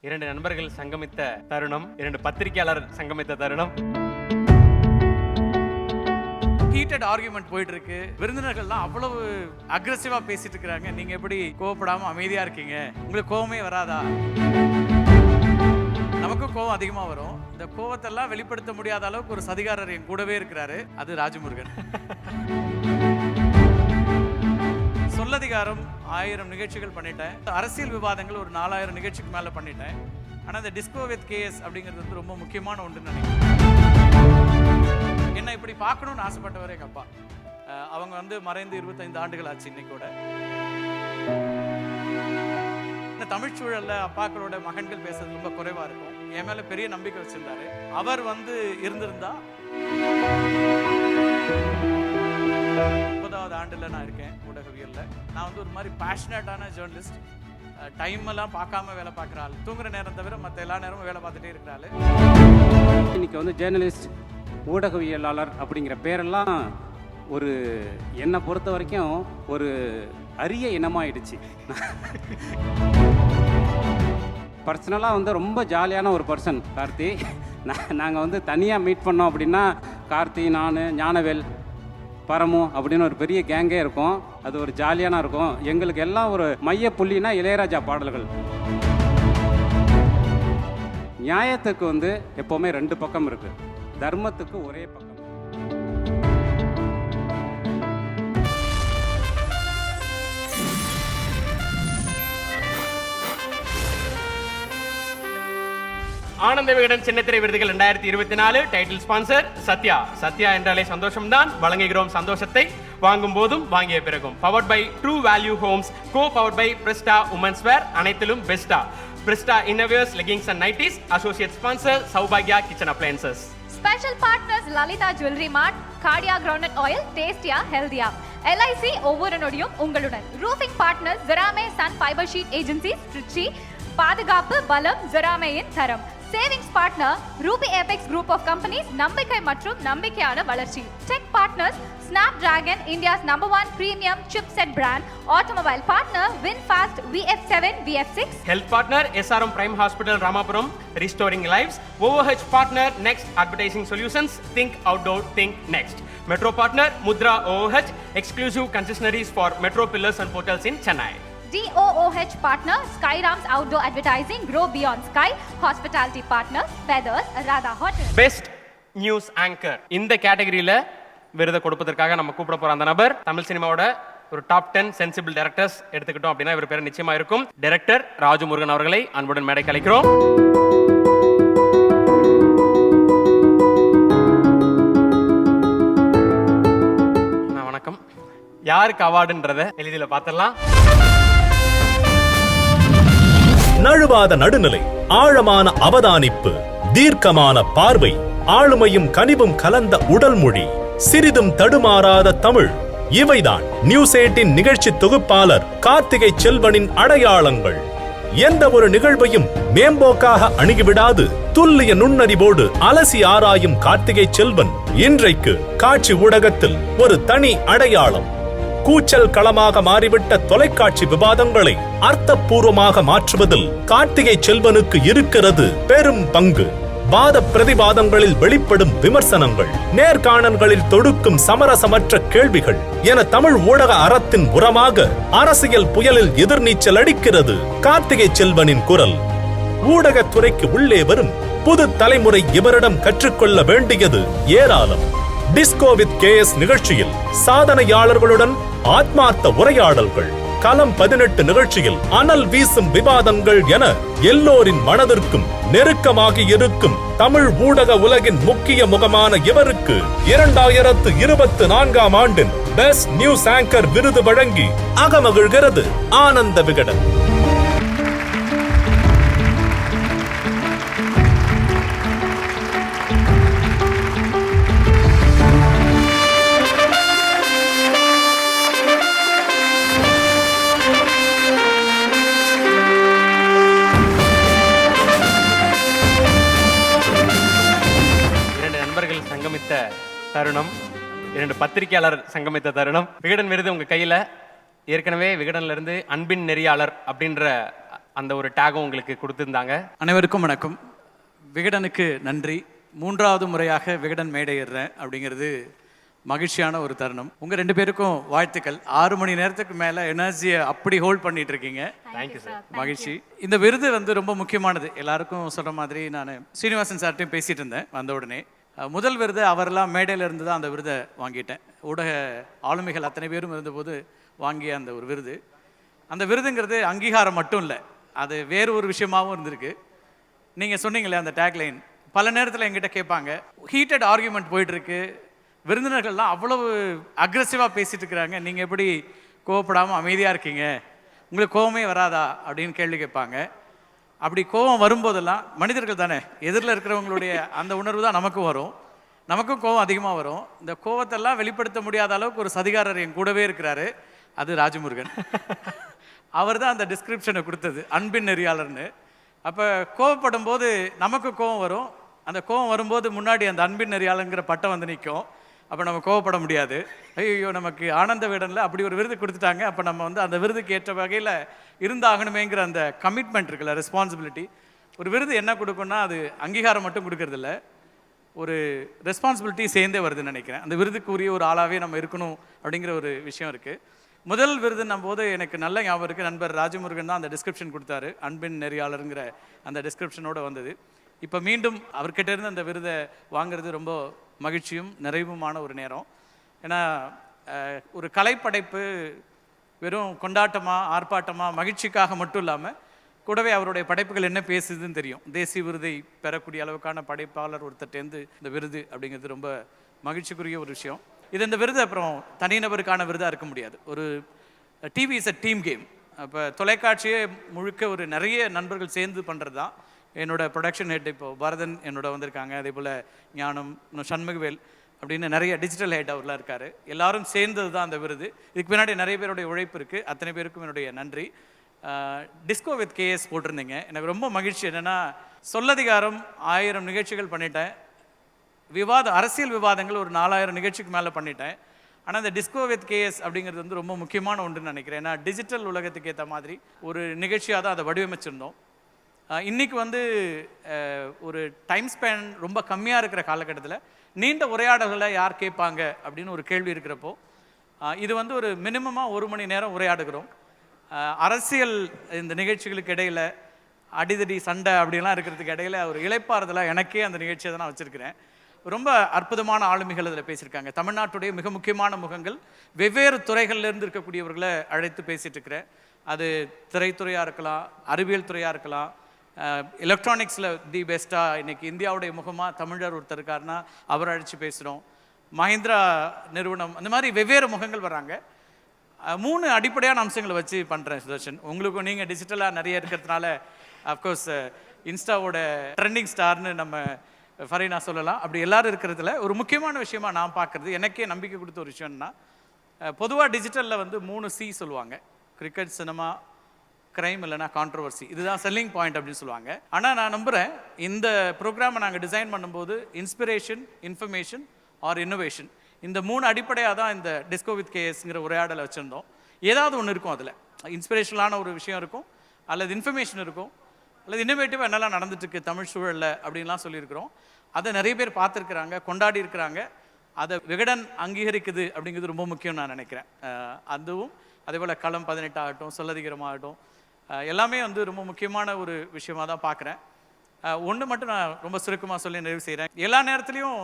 இரண்டு நண்பர்கள் சங்கமித்த தருணம், இரண்டு பத்திரிகையாளர் சங்கமித்த தருணம். ஹீட்டட் ஆர்குமெண்ட் போயிட்டு இருக்கு. விருந்தினர்கள்லாம் அவ்வளவு அக்ரெசிவா பேசிட்டு இருக்காங்க. நீங்க எப்படி கோவப்படாம அமைதியா இருக்கீங்க? உங்களுக்கு கோவமே வராதா? நமக்கும் கோவம் அதிகமா வரும். இந்த கோவத்தெல்லாம் வெளிப்படுத்த முடியாத அளவுக்கு ஒரு சதிகாரர் என் கூடவே இருக்கிறாரு. அது ராஜமுருகன். சொல்லதிகாரம் 1000 நிகழ்ச்சிகள் பண்ணிட்டேன். அரசியல் விவாதங்கள் ஒரு 4000 நிகழ்ச்சிக்கு மேல பண்ணிட்டேன். ஆனா இந்த டிஸ்கோ வித் கேஎஸ் அப்படிங்கிறது வந்து ரொம்ப முக்கியமான ஒன்றுன்னு நினைக்கிறேன். என்ன இப்படி பார்க்கணும்னு ஆசைப்பட்டவர் எங்க அப்பா. அவங்க வந்து மறைந்து 25 ஆண்டுகள் ஆச்சு இன்னைக்கு கூட. இந்த தமிழ் சூழல்ல அப்பாக்களோட மகன்கள் பேசுறது ரொம்ப குறைவா இருக்கும். என் மேல பெரிய நம்பிக்கை வச்சிருந்தாரு. அவர் வந்து இருந்திருந்தா 30வது ஆண்டுல நான் இருக்கேன் ஊடகவியல்ல. நான் வந்து ஒரு மாதிரி பேஷனேட்டான ஜேர்னலிஸ்ட். டைம் எல்லாம் பார்க்காம வேலை பார்க்குற ஆள். தூங்குற நேரம் தவிர மற்ற எல்லா நேரமும் வேலை பார்த்துட்டே இருக்கிற ஆள். இன்னைக்கு வந்து ஜேர்னலிஸ்ட், ஊடகவியலாளர் அப்படிங்கிற பேரெல்லாம் ஒரு என்னை பொறுத்த வரைக்கும் ஒரு அரிய இனமாயிடுச்சு. பர்சனலாக வந்து ரொம்ப ஜாலியான ஒரு பர்சன் கார்த்தி. நாங்கள் வந்து தனியாக மீட் பண்ணோம் அப்படின்னா கார்த்தி, நான், ஞானவேல், பரமு அப்படின்னு ஒரு பெரிய கேங்கே இருக்கும். அது ஒரு ஜாலியான இருக்கும். எங்களுக்கு எல்லாம் ஒரு மைய புள்ளினா இளையராஜா பாடல்கள். நியாயத்துக்கு வந்து எப்போவுமே 2 பக்கம் இருக்கு, தர்மத்துக்கு ஒரே பக்கம். ஆனந்த விகடன் சின்னத்திரை விருதுகள் 2024 டைட்டில் ஸ்பான்சர் சத்யா. சத்யா என்றாலே சந்தோஷம்தான். வழங்குகிறோம் சந்தோஷத்தை, வாங்கும் போதும் வாங்கிய பிறகும். Powered by true value homes, co powered by Prista women's wear, அனைத்திலும் பெஸ்டா. Prista innerwears, leggings and nighties. Associate sponsor சௌபாக்யா kitchen appliances. Special partners Lalitha jewellery mart, Cardia ground oil, டேஸ்டியா ஹெல்தியா. LIC ஒவ்வொரு நொடியும் உங்களுடன். Roofing partners Jerame sun fibre sheet agencies Trichy. பாதுகாப்பு பலம் ஜெராமேயின் தரம். Savings partner Ruby Apex group of companies, நம்பிக்கை மற்றும் நம்பிக்கையான வளர்ச்சி. Tech partners Snapdragon, India's #1 premium chipset brand. Automobile partner VinFast VF7 VF6. Health partner SRM Prime Hospital Ramapuram, restoring lives. OOH partner Next Advertising Solutions, think outdoor, think next. Metro partner Mudra OOH, exclusive concessionaries for metro pillars and hotels in Chennai. DOOH partner Skyrams Outdoor Advertising, grow beyond sky. Hospitality partners Feathers, Radha Hotel. Best News Anchor. இந்த கேட்டகரியில விருதை கொடுப்பதற்காக நம்ம கூப்பிட போற அந்த நபர் தமிழ் சினிமாவோட ஒரு டாப் 10 சென்சிபிள் டைரக்டர்ஸ் எடுத்துக்கிட்டோம் அப்படின்னா இவர் பேர் நிச்சயமா இருக்கும். டைரக்டர் ராஜமுருகன் அவர்களை அன்புடன் மேடைக்கு அழைக்கிறோம். வணக்கம். யாருக்கு அவார்டுன்றத எளிதில் பார்த்துடலாம். நழுவாத நடுநிலை, ஆழமான அவதானிப்பு, தீர்க்கமான பார்வை, ஆளுமையும் கனிவும் கலந்த உடல் மொழி, சிறிதும் தடுமாறாத தமிழ், இவைதான் நியூஸ் 18 நிகழ்ச்சி தொகுப்பாளர் கார்த்திகை செல்வனின் அடையாளங்கள். எந்த ஒரு நிகழ்வையும் மேம்போக்காக அணுகிவிடாது, துல்லிய நுண்ணறிவோடு அலசி ஆராயும் கார்த்திகை செல்வன் இன்றைக்கு காட்சி ஊடகத்தில் ஒரு தனி அடையாளம். கூச்சல் களமாக மாறிவிட்ட தொலைக்காட்சி விவாதங்களை அர்த்தபூர்வமாக மாற்றுவதில் கார்த்திகை செல்வனுக்கு இருக்கிறது பெரும் பங்கு. வாத பிரதிவாதங்களில் வெளிப்படும் விமர்சனங்கள், நேர்காணல்களில் தொடுக்கும் சமரசமற்ற கேள்விகள் என தமிழ் ஊடக அறத்தின் உரமாக அரசியல் புயலில் எதிர்நீச்சல் அடிக்கிறது கார்த்திகை செல்வனின் குரல். ஊடகத்துறைக்கு உள்ளே வரும் புது தலைமுறை இவரிடம் கற்றுக்கொள்ள வேண்டியது ஏராளம். டிஸ்கோ வித் கேஎஸ் நிகழ்ச்சியில் சாதனையாளர்களுடன் ஆத்மார்த்த உரையாடல்கள், களம் 18 நிகழ்ச்சியில் அனல் வீசும் விவாதங்கள் என எல்லோரின் மனதிற்கும் நெருக்கமாகி இருக்கும் தமிழ் ஊடக உலகின் முக்கிய முகமான இவருக்கு 2024ஆம் ஆண்டின் பெஸ்ட் நியூஸ் ஆங்கர் விருது வழங்கி அகமகிழ்கிறது ஆனந்த விகடன். சங்கமித்த தருணம், 2 பத்திரிகையாளர் சங்கமித்த தருணம். விகடன் விருது உங்க கையில. ஏற்கனவே விகடன்ல இருந்து அன்பின் நெறியாளர் அப்படின்ற அந்த ஒரு டேகும் உங்களுக்கு கொடுத்துருந்தாங்க. அனைவருக்கும் வணக்கம். விகடனுக்கு நன்றி. 3வது முறையாக விகடன் மேடை ஏறுறேன் அப்படிங்கிறது மகிழ்ச்சியான ஒரு தருணம். உங்கள் 2 பேருக்கும் வாழ்த்துக்கள். 6 மணி நேரத்துக்கு மேலே எனர்ஜியை அப்படி ஹோல்ட் பண்ணிட்டு இருக்கீங்க. Thank you sir. மகிழ்ச்சி. இந்த விருது வந்து ரொம்ப முக்கியமானது. எல்லாருக்கும் சொல்கிற மாதிரி நான் ஸ்ரீனிவாசன் சார்ட்டையும் பேசிகிட்டு இருந்தேன் வந்த உடனே. முதல் விருது அவரெல்லாம் மேடையில் இருந்து தான் அந்த விருதை வாங்கிட்டேன். ஊடக ஆளுமைகள் அத்தனை பேரும் இருந்தபோது வாங்கிய அந்த ஒரு விருது. அந்த விருதுங்கிறது அங்கீகாரம் மட்டும் இல்லை, அது வேறு ஒரு விஷயமாகவும் இருந்திருக்கு. நீங்கள் சொன்னீங்களே அந்த டேக்லைன், பல நேரத்தில் எங்கிட்ட கேட்பாங்க, ஹீட்டட் ஆர்கியூமெண்ட் போயிட்டுருக்கு, விருந்தினர்கள்லாம் அவ்வளவு அக்ரெசிவாக பேசிகிட்டு இருக்கிறாங்க, நீங்கள் எப்படி கோவப்படாமல் அமைதியாக இருக்கீங்க, உங்களுக்கு கோவமே வராதா அப்படின்னு கேள்வி கேட்பாங்க. அப்படி கோவம் வரும்போதெல்லாம், மனிதர்கள் தானே, எதிரில் இருக்கிறவங்களுடைய அந்த உணர்வு தான் நமக்கும் வரும், நமக்கும் கோவம் அதிகமாக வரும். இந்த கோவத்தெல்லாம் வெளிப்படுத்த முடியாத அளவுக்கு ஒரு சதிகாரர் என் கூடவே இருக்கிறாரு, அது ராஜமுருகன். அவர் தான் அந்த டிஸ்கிரிப்ஷனை கொடுத்தது, அன்பின் நெறியாளர்னு. அப்போ கோவப்படும் போது நமக்கு கோவம் வரும், அந்த கோவம் வரும்போது முன்னாடி அந்த அன்பின் நெறியாளருங்கிற பட்டம் வந்து நிற்கும். அப்போ நம்ம கோவப்பட முடியாது. ஐயோ, நமக்கு ஆனந்த விகடனில் அப்படி ஒரு விருது கொடுத்துட்டாங்க, அப்போ நம்ம வந்து அந்த விருதுக்கு ஏற்ற வகையில் இருந்தாகணுமேங்கிற அந்த கமிட்மெண்ட் இருக்குல்ல, ரெஸ்பான்சிபிலிட்டி. ஒரு விருது என்ன கொடுக்குன்னா அது அங்கீகாரம் மட்டும் கொடுக்கறதில்ல, ஒரு ரெஸ்பான்சிபிலிட்டி சேர்ந்தே வருதுன்னு நினைக்கிறேன். அந்த விருதுக்குரிய ஒரு ஆளாகவே நம்ம இருக்கணும் அப்படிங்கிற ஒரு விஷயம் இருக்குது. முதல் விருதுன்னும் போது எனக்கு நல்ல ஞாபகம் இருக்குது, நண்பர் ராஜமுருகன் தான் அந்த டிஸ்கிரிப்ஷன் கொடுத்தாரு, அன்பின் நெறியாளருங்கிற அந்த டிஸ்கிரிப்ஷனோடு வந்தது. இப்போ மீண்டும் அவர்கிட்ட இருந்து அந்த விருதை வாங்குறது ரொம்ப மகிழ்ச்சியும் நிறைவுமான ஒரு நேரம். ஏன்னா ஒரு கலைப்படைப்பு வெறும் கொண்டாட்டமாக ஆர்ப்பாட்டமாக மகிழ்ச்சிக்காக மட்டும் இல்லாமல் கூடவே அவருடைய படைப்புகள் என்ன பேசுதுன்னு தெரியும். தேசிய விருதை பெறக்கூடிய அளவுக்கான படைப்பாளர் ஒருத்தர்ட்டேருந்து இந்த விருது அப்படிங்கிறது ரொம்ப மகிழ்ச்சிக்குரிய ஒரு விஷயம். இந்த விருது அப்புறம் தனிநபருக்கான விருதாக இருக்க முடியாது. ஒரு TV is a team game. அப்போ தொலைக்காட்சியே முழுக்க ஒரு நிறைய நண்பர்கள் சேர்ந்து பண்ணுறது தான். என்னோட ப்ரொடக்ஷன் ஹெட் இப்போ பரதன் என்னோட வந்திருக்காங்க, அதே போல் ஞானம், இன்னும் சண்முகவேல் அப்படின்னு நிறைய டிஜிட்டல் ஹெட் அவர்லாம் இருக்கார். எல்லாரும் சேர்ந்தது தான் அந்த விருது. இதுக்கு பின்னாடி நிறைய பேருடைய உழைப்பு இருக்குது. அத்தனை பேருக்கும் என்னுடைய நன்றி. டிஸ்கோ வித் கேஎஸ் போட்டிருந்தீங்க, எனக்கு ரொம்ப மகிழ்ச்சி. என்னென்னா, சொல்லதிகாரம் 1000 நிகழ்ச்சிகள் பண்ணிட்டேன், அரசியல் விவாதங்கள் ஒரு 4000 நிகழ்ச்சிக்கு மேலே பண்ணிட்டேன். ஆனால் இந்த டிஸ்கோ வித் கேஎஸ் அப்படிங்கிறது வந்து ரொம்ப முக்கியமான ஒன்றுன்னு நினைக்கிறேன். ஏன்னா டிஜிட்டல் உலகத்துக்கு ஏற்ற மாதிரி ஒரு நிகழ்ச்சியாக தான் அதை வடிவமைச்சிருந்தோம். இன்றைக்கி வந்து ஒரு டைம் ஸ்பேன் ரொம்ப கம்மியாக இருக்கிற காலகட்டத்தில் நீண்ட உரையாடல்களை யார் கேட்பாங்க அப்படின்னு ஒரு கேள்வி இருக்கிறப்போ, இது வந்து ஒரு மினிமமாக 1 மணி நேரம் உரையாடுகிறோம். அரசியல் இந்த நிகழ்ச்சிகளுக்கு இடையில் அடிதடி சண்டை அப்படிலாம் இருக்கிறதுக்கு இடையில் ஒரு இளைப்பாறுதலாக எனக்கே அந்த நிகழ்ச்சியை தான் நான் வச்சுருக்கிறேன். ரொம்ப அற்புதமான ஆளுமைகள் அதில் பேசியிருக்காங்க. தமிழ்நாட்டுடைய மிக முக்கியமான முகங்கள், வெவ்வேறு துறைகள்லேருந்து இருக்கக்கூடியவர்களை அழைத்து பேசிகிட்டு இருக்கிறேன். அது திரைத்துறையாக இருக்கலாம், அறிவியல் துறையாக இருக்கலாம், எலக்ட்ரானிக்ஸில் தி பெஸ்ட்டாக இன்றைக்கி இந்தியாவுடைய முகமாக தமிழர் ஒருத்தர் இருக்காருன்னா அவர் அழைச்சி பேசுகிறோம். மஹிந்திரா நிறுவனம், அந்த மாதிரி வெவ்வேறு முகங்கள் வராங்க. 3 அடிப்படையான அம்சங்களை வச்சு பண்ணுறேன் சுதர்ஷன். உங்களுக்கும் நீங்கள் டிஜிட்டலாக நிறைய இருக்கிறதுனால அஃப்கோர்ஸ் இன்ஸ்டாவோட ட்ரெண்டிங் ஸ்டார்னு நம்ம ஃபரீனா சொல்லலாம். அப்படி எல்லோரும் இருக்கிறதுல ஒரு முக்கியமான விஷயமா நான் பார்க்குறது, எனக்கே நம்பிக்கை கொடுத்த ஒரு விஷயம்னா, பொதுவாக டிஜிட்டலில் வந்து 3 C சொல்லுவாங்க, கிரிக்கெட், சினிமா, கிரைம், இல்லைனா கான்ட்ரவர்சி. இதுதான் செல்லிங் பாயிண்ட் அப்படின்னு சொல்லுவாங்க. ஆனால் நான் நம்புகிறேன் இந்த ப்ரோக்ராமை நாங்கள் டிசைன் பண்ணும்போது இன்ஸ்பிரேஷன், இன்ஃபர்மேஷன் ஆர் இன்னோவேஷன், இந்த 3 அடிப்படையாக தான் இந்த டிஸ்கோ வித் கேஎஸ்ங்கிற உரையாடலை வச்சுருந்தோம். ஏதாவது ஒன்று இருக்கும், அதில் இன்ஸ்பிரேஷனலான ஒரு விஷயம் இருக்கும், அல்லது இன்ஃபர்மேஷன் இருக்கும், அல்லது இன்னோவேட்டிவாக என்னெல்லாம் நடந்துட்டுருக்கு தமிழ் சூழலில் அப்படின்லாம் சொல்லியிருக்கிறோம். அதை நிறைய பேர் பார்த்துருக்குறாங்க, கொண்டாடி இருக்கிறாங்க. அதை விகடன் அங்கீகரிக்குது அப்படிங்கிறது ரொம்ப முக்கியம் நான் நினைக்கிறேன். அதுவும் அதே போல் களம் 18 ஆகட்டும், சொல்லதிகாரமாகட்டும், எல்லாமே வந்து ரொம்ப முக்கியமான ஒரு விஷயமாக தான் பார்க்குறேன். ஒன்று மட்டும் நான் ரொம்ப சுருக்கமாக சொல்லி நிறைவு செய்கிறேன். எல்லா நேரத்துலையும்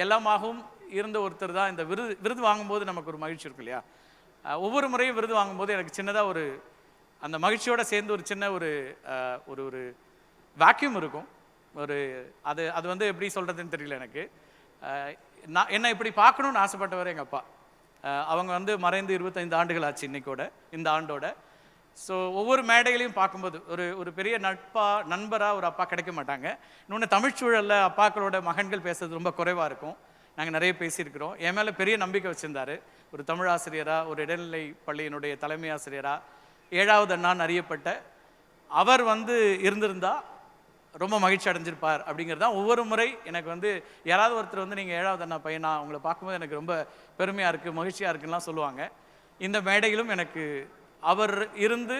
எல்லாமாகவும் இருந்த ஒருத்தர் தான் இந்த விருது வாங்கும்போது நமக்கு ஒரு மகிழ்ச்சி இருக்கும் இல்லையா. ஒவ்வொரு முறையும் விருது வாங்கும்போது எனக்கு சின்னதாக ஒரு அந்த மகிழ்ச்சியோடு சேர்ந்து ஒரு சின்ன ஒரு ஒரு வேக்யூம் இருக்கும். அது வந்து எப்படி சொல்கிறதுன்னு தெரியல எனக்கு. நான் என்னை இப்படி பார்க்கணுன்னு ஆசைப்பட்டவர் எங்கள் அப்பா. அவங்க வந்து மறைந்து 25 ஆண்டுகள் ஆச்சு இன்னைக்கோட, இந்த ஆண்டோட. ஸோ ஒவ்வொரு மேடைகளையும் பார்க்கும்போது ஒரு பெரிய நண்பராக ஒரு அப்பா கிடைக்க மாட்டாங்க. இன்னொன்று தமிழ்ச்சூழலில் அப்பாக்களோட மகன்கள் பேசுறது ரொம்ப குறைவாக இருக்கும். நாங்கள் நிறைய பேசியிருக்கிறோம். என் மேலே பெரிய நம்பிக்கை வச்சுருந்தார். ஒரு தமிழ் ஆசிரியராக, ஒரு இடைநிலை பள்ளியினுடைய தலைமை ஆசிரியராக, 7வது அண்ணான்னு அறியப்பட்ட அவர் வந்து இருந்திருந்தால் ரொம்ப மகிழ்ச்சி அடைஞ்சிருப்பார் அப்படிங்கிறது தான். ஒவ்வொரு முறை எனக்கு வந்து யாராவது ஒருத்தர் வந்து நீங்கள் 7வது அண்ணா பையனா, அவங்கள பார்க்கும்போது எனக்கு ரொம்ப பெருமையாக இருக்குது, மகிழ்ச்சியாக இருக்குன்னுலாம் சொல்லுவாங்க. இந்த மேடையிலும் எனக்கு அவர் இருந்து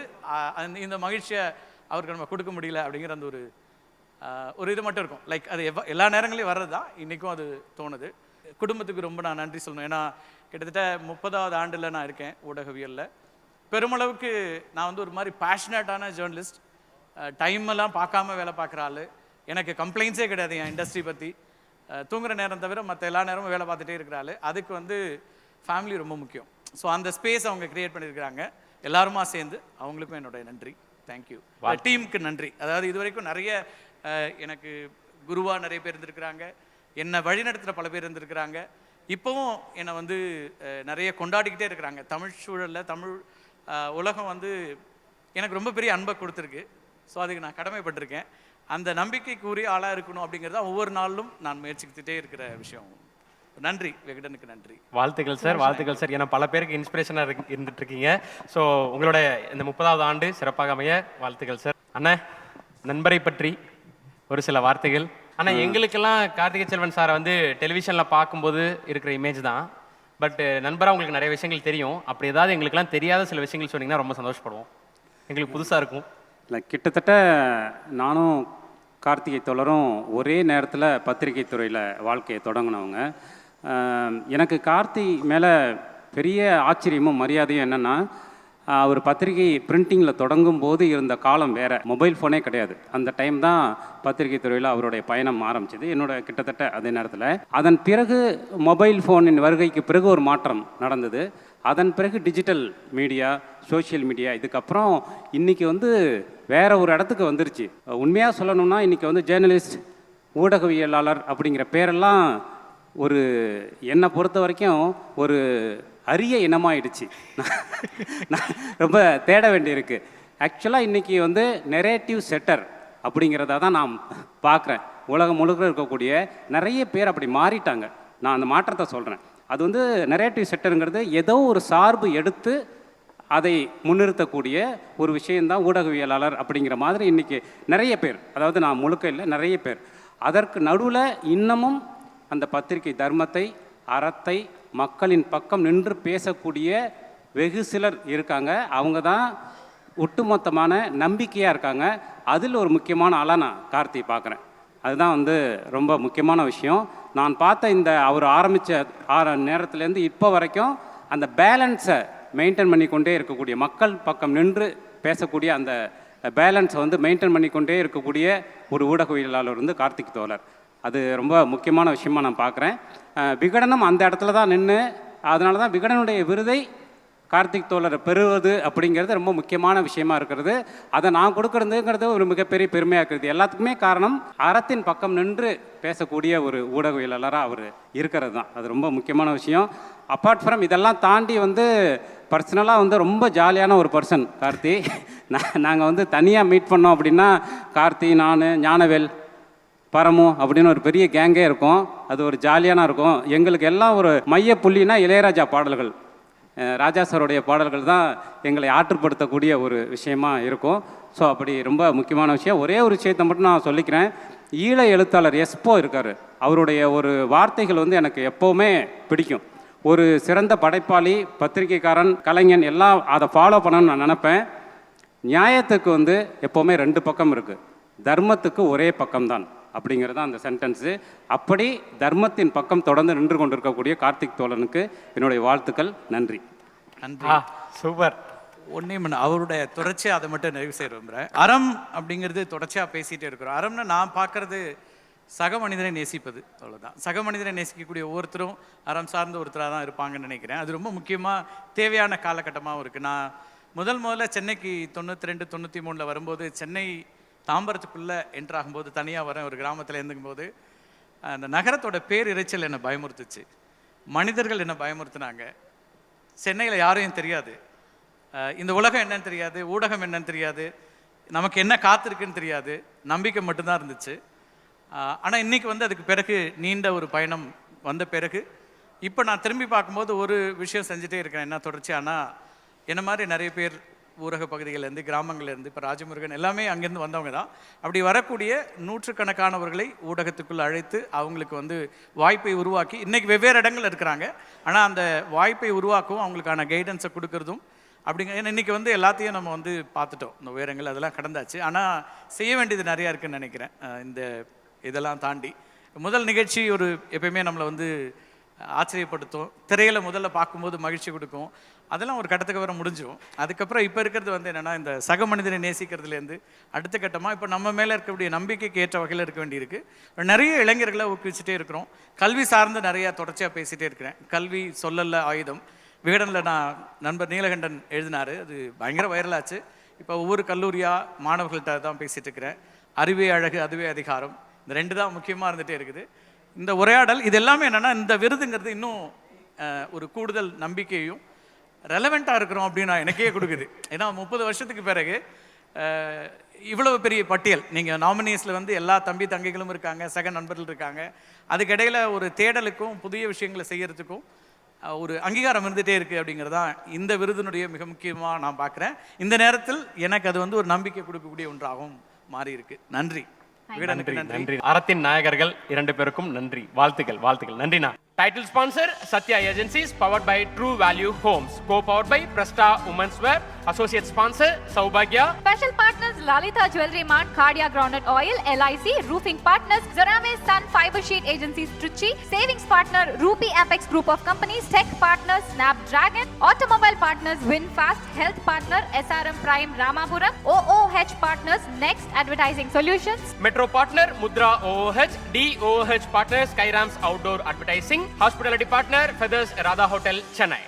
இந்த மகிழ்ச்சியை அவருக்கு நம்ம கொடுக்க முடியல அப்படிங்கிற அந்த ஒரு இது மட்டும் இருக்கும். லைக் அது எல்லா நேரங்களையும் வர்றது தான், இன்றைக்கும் அது தோணுது. குடும்பத்துக்கு ரொம்ப நான் நன்றி சொல்லணும். ஏன்னா கிட்டத்தட்ட 30வது ஆண்டில் நான் இருக்கேன் ஊடகவியலில். பெருமளவுக்கு நான் வந்து ஒரு மாதிரி பேஷனேட்டான ஜேர்னலிஸ்ட், டைமெல்லாம் பார்க்காம வேலை பார்க்குற ஆள். எனக்கு கம்ப்ளைண்ட்ஸே கிடையாது என் இண்டஸ்ட்ரி பற்றி. தூங்குற நேரம் தவிர மற்ற எல்லா நேரமும் வேலை பார்த்துட்டே இருக்கிற ஆள். அதுக்கு வந்து ஃபேமிலி ரொம்ப முக்கியம். ஸோ அந்த ஸ்பேஸ் அவங்க கிரியேட் பண்ணியிருக்கிறாங்க. எல்லாருமா சேர்ந்து அவங்களுக்கும் என்னுடைய நன்றி. தேங்க்யூ. டீமுக்கு நன்றி. அதாவது இது வரைக்கும் நிறைய எனக்கு குருவாக நிறைய பேர் இருந்திருக்கிறாங்க, என்னை வழிநடத்துகிற பல பேர் இருந்திருக்கிறாங்க. இப்போவும் என்னை வந்து நிறைய கொண்டாடிக்கிட்டே இருக்கிறாங்க. தமிழ் சூழலில் தமிழ் உலகம் வந்து எனக்கு ரொம்ப பெரிய அன்பை கொடுத்துருக்கு. ஸோ அதுக்கு நான் கடமைப்பட்டிருக்கேன். அந்த நம்பிக்கைக்குரிய ஆளாக இருக்கணும் அப்படிங்கிறத ஒவ்வொரு நாளிலும் நான் முயற்சிக்கிட்டே இருக்கிற விஷயம். நன்றி, விகடனுக்கு நன்றி. வாழ்த்துக்கள் சார், வாழ்த்துக்கள் சார். ஏன்னா பல பேருக்கு இன்ஸ்பிரேஷனாக இருந்துட்டு இருக்கீங்க. ஸோ உங்களோட இந்த 30வது ஆண்டு சிறப்பாக அமைய வாழ்த்துக்கள் சார். அண்ணா, நண்பரை பற்றி ஒரு சில வார்த்தைகள். ஆனால் எங்களுக்கெல்லாம் கார்த்திகை செல்வன் சாரை வந்து டெலிவிஷனில் பார்க்கும்போது இருக்கிற இமேஜ் தான். பட் நண்பராக உங்களுக்கு நிறைய விஷயங்கள் தெரியும். அப்படி ஏதாவது எங்களுக்கெல்லாம் தெரியாத சில விஷயங்கள் சொன்னீங்கன்னா ரொம்ப சந்தோஷப்படுவோம். எங்களுக்கு புதுசாக இருக்கும். இல்லை, கிட்டத்தட்ட நானும் கார்த்திகை தோழரும் ஒரே நேரத்தில் பத்திரிகை துறையில் வாழ்க்கையை தொடங்கினவங்க. எனக்கு கார்த்தி மேலே பெரிய ஆச்சரியமும் மரியாதையும் என்னென்னா, அவர் பத்திரிகை பிரிண்டிங்கில் தொடங்கும் போது இருந்த காலம் வேறு. மொபைல் ஃபோனே கிடையாது. அந்த டைம் தான் பத்திரிகை துறையில் அவருடைய பயணம் ஆரம்பிச்சது, என்னோட கிட்டத்தட்ட அதே நேரத்தில். அதன் பிறகு மொபைல் ஃபோனின் வருகைக்கு பிறகு ஒரு மாற்றம் நடந்தது. அதன் பிறகு டிஜிட்டல் மீடியா, சோஷியல் மீடியா, இதுக்கப்புறம் இன்றைக்கி வந்து வேறு ஒரு இடத்துக்கு வந்துருச்சு. உண்மையாக சொல்லணும்னா இன்றைக்கி வந்து ஜேர்னலிஸ்ட், ஊடகவியலாளர் அப்படிங்கிற பேரெல்லாம் ஒரு என்னை பொறுத்த வரைக்கும் ஒரு அரிய இனமாயிடுச்சு. நான் ரொம்ப தேட வேண்டியிருக்கு. ஆக்சுவலாக இன்றைக்கி வந்து நெரேட்டிவ் செட்டர் அப்படிங்கிறத தான் நான் பார்க்குறேன். உலகம் முழுக்க இருக்கக்கூடிய நிறைய பேர் அப்படி மாறிட்டாங்க. நான் அந்த மாற்றத்தை சொல்கிறேன். அது வந்து நெரேட்டிவ் செட்டருங்கிறது ஏதோ ஒரு சார்பு எடுத்து அதை முன்னிறுத்தக்கூடிய ஒரு விஷயந்தான் ஊடகவியலாளர் அப்படிங்கிற மாதிரி இன்றைக்கி நிறைய பேர், அதாவது நான் முழுக்க இல்லை, நிறைய பேர். அதற்கு நடுவில் இன்னமும் அந்த பத்திரிகை தர்மத்தை, அறத்தை, மக்களின் பக்கம் நின்று பேசக்கூடிய வெகு சிலர் இருக்காங்க. அவங்க தான் ஒட்டுமொத்தமான நம்பிக்கையாக இருக்காங்க. அதில் ஒரு முக்கியமான ஆளாக நான் கார்த்தி பார்க்குறேன். அதுதான் வந்து ரொம்ப முக்கியமான விஷயம். நான் பார்த்த இந்த அவர் ஆரம்பித்த நேரத்துலேருந்து இப்போ வரைக்கும் அந்த பேலன்ஸை மெயின்டைன் பண்ணிக்கொண்டே இருக்கக்கூடிய, மக்கள் பக்கம் நின்று பேசக்கூடிய அந்த பேலன்ஸை வந்து மெயின்டைன் பண்ணிக்கொண்டே இருக்கக்கூடிய ஒரு ஊடகவியலாளர் வந்து கார்த்திக் தோழர். அது ரொம்ப முக்கியமான விஷயமாக நான் பார்க்குறேன். விகடனும் அந்த இடத்துல தான் நின்று, அதனால தான் விகடனுடைய விருதை கார்த்திக் தோழரை பெறுவது அப்படிங்கிறது ரொம்ப முக்கியமான விஷயமா இருக்கிறது. அதை நான் கொடுக்கறதுங்கிறது ஒரு மிகப்பெரிய பெருமையாக இருக்கிறது. எல்லாத்துக்குமே காரணம் அறத்தின் பக்கம் நின்று பேசக்கூடிய ஒரு ஊடகவியலாளராக அவர் இருக்கிறது தான். அது ரொம்ப முக்கியமான விஷயம். அப்பார்ட் ஃப்ரம் இதெல்லாம் தாண்டி வந்து பர்சனலாக வந்து ரொம்ப ஜாலியான ஒரு பர்சன் கார்த்தி. நாங்கள் வந்து தனியாக மீட் பண்ணோம் அப்படின்னா கார்த்தி, நான், ஞானவேல், பரமு அப்படின்னு ஒரு பெரிய கேங்கே இருக்கும். அது ஒரு ஜாலியான இருக்கும். எங்களுக்கு எல்லாம் ஒரு மைய புள்ளினா இளையராஜா பாடல்கள், ராஜா சாருடைய பாடல்கள் தான் எங்களை ஆற்றுப்படுத்தக்கூடிய ஒரு விஷயமா இருக்கும். ஸோ அப்படி ரொம்ப முக்கியமான விஷயம். ஒரே ஒரு விஷயத்தை மட்டும் நான் சொல்லிக்கிறேன். ஈழ எழுத்தாளர் எஸ்போ இருக்கார். அவருடைய ஒரு வார்த்தைகள் வந்து எனக்கு எப்போவுமே பிடிக்கும். ஒரு சிறந்த படைப்பாளி, பத்திரிகைக்காரன், கலைஞன் எல்லாம் அதை ஃபாலோ பண்ணணும்னு நான் நினப்பேன். நியாயத்துக்கு வந்து எப்போவுமே 2 பக்கம் இருக்குது, தர்மத்துக்கு ஒரே பக்கம்தான் அப்படிங்கிறது தான் அந்த சென்டென்ஸு. அப்படி தர்மத்தின் பக்கம் தொடர்ந்து நின்று கொண்டிருக்கக்கூடிய கார்த்திக் தோழனுக்கு என்னுடைய வாழ்த்துக்கள். நன்றி. நன்றி. சூப்பர். ஒன்றே அவருடைய தொடர்ச்சியாக அதை மட்டும் நிறைவு செய்ய விரும்புகிறேன். அறம் அப்படிங்கிறது தொடர்ச்சியாக பேசிகிட்டே இருக்கிறோம். அறம்னு நான் பார்க்குறது சக மனிதனை நேசிப்பது, அவ்வளோதான். சக மனிதனை நேசிக்கக்கூடிய ஒவ்வொருத்தரும் அறம் சார்ந்த ஒருத்தராக தான் இருப்பாங்கன்னு நினைக்கிறேன். அது ரொம்ப முக்கியமாக தேவையான காலகட்டமாகவும் இருக்குது. நான் முதல்ல சென்னைக்கு 92, 93 வரும்போது, சென்னை தாம்பரத்துக்குள்ளே என்ட்ராகும்போது, தனியாக வரேன், ஒரு கிராமத்தில் இருந்துக்கும்போது, அந்த நகரத்தோட பேர் இறைச்சல் என்னை பயமுறுத்துச்சு. மனிதர்கள் என்னை பயமுறுத்தினாங்க. சென்னையில் யாரையும் தெரியாது, இந்த உலகம் என்னன்னு தெரியாது, ஊடகம் என்னன்னு தெரியாது, நமக்கு என்ன காத்திருக்குன்னு தெரியாது, நம்பிக்கை மட்டும்தான் இருந்துச்சு. ஆனால் இன்றைக்கி வந்து அதுக்கு பிறகு நீண்ட ஒரு பயணம் வந்த பிறகு இப்போ நான் திரும்பி பார்க்கும்போது ஒரு விஷயம் செஞ்சுட்டே இருக்கேன். என்ன தொடர்ச்சியானா, என்ன மாதிரி நிறைய பேர் ஊரக பகுதிகளிலேருந்து, கிராமங்கள்லேருந்து, இப்போ ராஜமுருகன் எல்லாமே அங்கேருந்து வந்தவங்க தான். அப்படி வரக்கூடிய நூற்றுக்கணக்கானவர்களை ஊடகத்துக்குள் அழைத்து அவங்களுக்கு வந்து வாய்ப்பை உருவாக்கி, இன்றைக்கி வெவ்வேறு இடங்கள் இருக்கிறாங்க. ஆனால் அந்த வாய்ப்பை உருவாக்கவும் அவங்களுக்கான கைடன்ஸை கொடுக்கறதும், ஏன்னா இன்றைக்கி வந்து எல்லாத்தையும் நம்ம வந்து பார்த்துட்டோம், இந்த உயரங்கள் அதெல்லாம் கடந்தாச்சு. ஆனால் செய்ய வேண்டியது நிறையா இருக்குதுன்னு நினைக்கிறேன். இந்த இதெல்லாம் தாண்டி முதல் நிகழ்ச்சி எப்பயுமே நம்மளை வந்து ஆச்சரியப்படுத்தும், திரையில் முதல்ல பார்க்கும்போது மகிழ்ச்சி கொடுக்கும், அதெல்லாம் ஒரு கட்டத்துக்கு வர முடிஞ்சிடும். அதுக்கப்புறம் இப்போ இருக்கிறது வந்து என்னென்னா, இந்த சக மனிதனை நேசிக்கிறதுலேருந்து அடுத்த கட்டமாக இப்போ நம்ம மேலே இருக்கக்கூடிய நம்பிக்கைக்கு ஏற்ற வகையில் இருக்க வேண்டியிருக்கு. நிறைய இளைஞர்களை ஊக்குவிச்சுட்டே இருக்கிறோம். கல்வி சார்ந்து நிறையா தொடர்ச்சியாக பேசிகிட்டே இருக்கிறேன். கல்வி சொல்லல ஆயுதம் விகடனில் நான் நண்பர் நீலகண்டன் எழுதினார், அது பயங்கர வைரலாச்சு. இப்போ ஒவ்வொரு கல்லூரியாக மாணவர்கள்ட்ட தான் பேசிகிட்டு இருக்கிறேன். அறிவே அழகு அதுவே அதிகாரம், இந்த 2 தான் முக்கியமாக இருந்துகிட்டே இருக்குது. இந்த உரையாடல் இது எல்லாமே என்னென்னா, இந்த விருதுங்கிறது இன்னும் ஒரு கூடுதல் நம்பிக்கையும் ரெலவெண்ட்டாக இருக்கிறோம் அப்படின்னு நான் எனக்கே கொடுக்குது. ஏன்னா 30 வருஷத்துக்கு பிறகு இவ்வளவு பெரிய பட்டியல், நீங்கள் நாமினிஸில் வந்து எல்லா தம்பி தங்கைகளும் இருக்காங்க, சக நண்பர்கள் இருக்காங்க. அதுக்கிடையில் ஒரு தேடலுக்கும் புதிய விஷயங்களை செய்கிறதுக்கும் ஒரு அங்கீகாரம் இருந்துகிட்டே இருக்குது அப்படிங்கிறதான் இந்த விருதினுடைய மிக முக்கியமாக நான் பார்க்குறேன். இந்த நேரத்தில் எனக்கு அது வந்து ஒரு நம்பிக்கை கொடுக்கக்கூடிய ஒன்றாகவும் மாறி இருக்கு. நன்றி. நன்றி. அறத்தின் நாயகர்கள் 2 பேருக்கும் நன்றி, வாழ்த்துக்கள் வாழ்த்துக்கள். நன்றிண்ணா. Title sponsor Sathya agencies, powered by true value homes, co powered by Presta women's wear, associate sponsor சௌபாக்யா. Special partners Lalita Jewelry Mart, Cardia Groundnut Oil, LIC, roofing partners Zarame Sun Fiber Sheet Agencies Trichy, savings partner Rupi Apex Group of Companies, tech partners Snapdragon, automobile partners Winfast, health partner SRM Prime Ramapuram, OOH partners Next Advertising Solutions, Metro partner Mudra OOH, DOOH partner Skyrams Outdoor Advertising, hospitality partner Feathers Radha Hotel Chennai.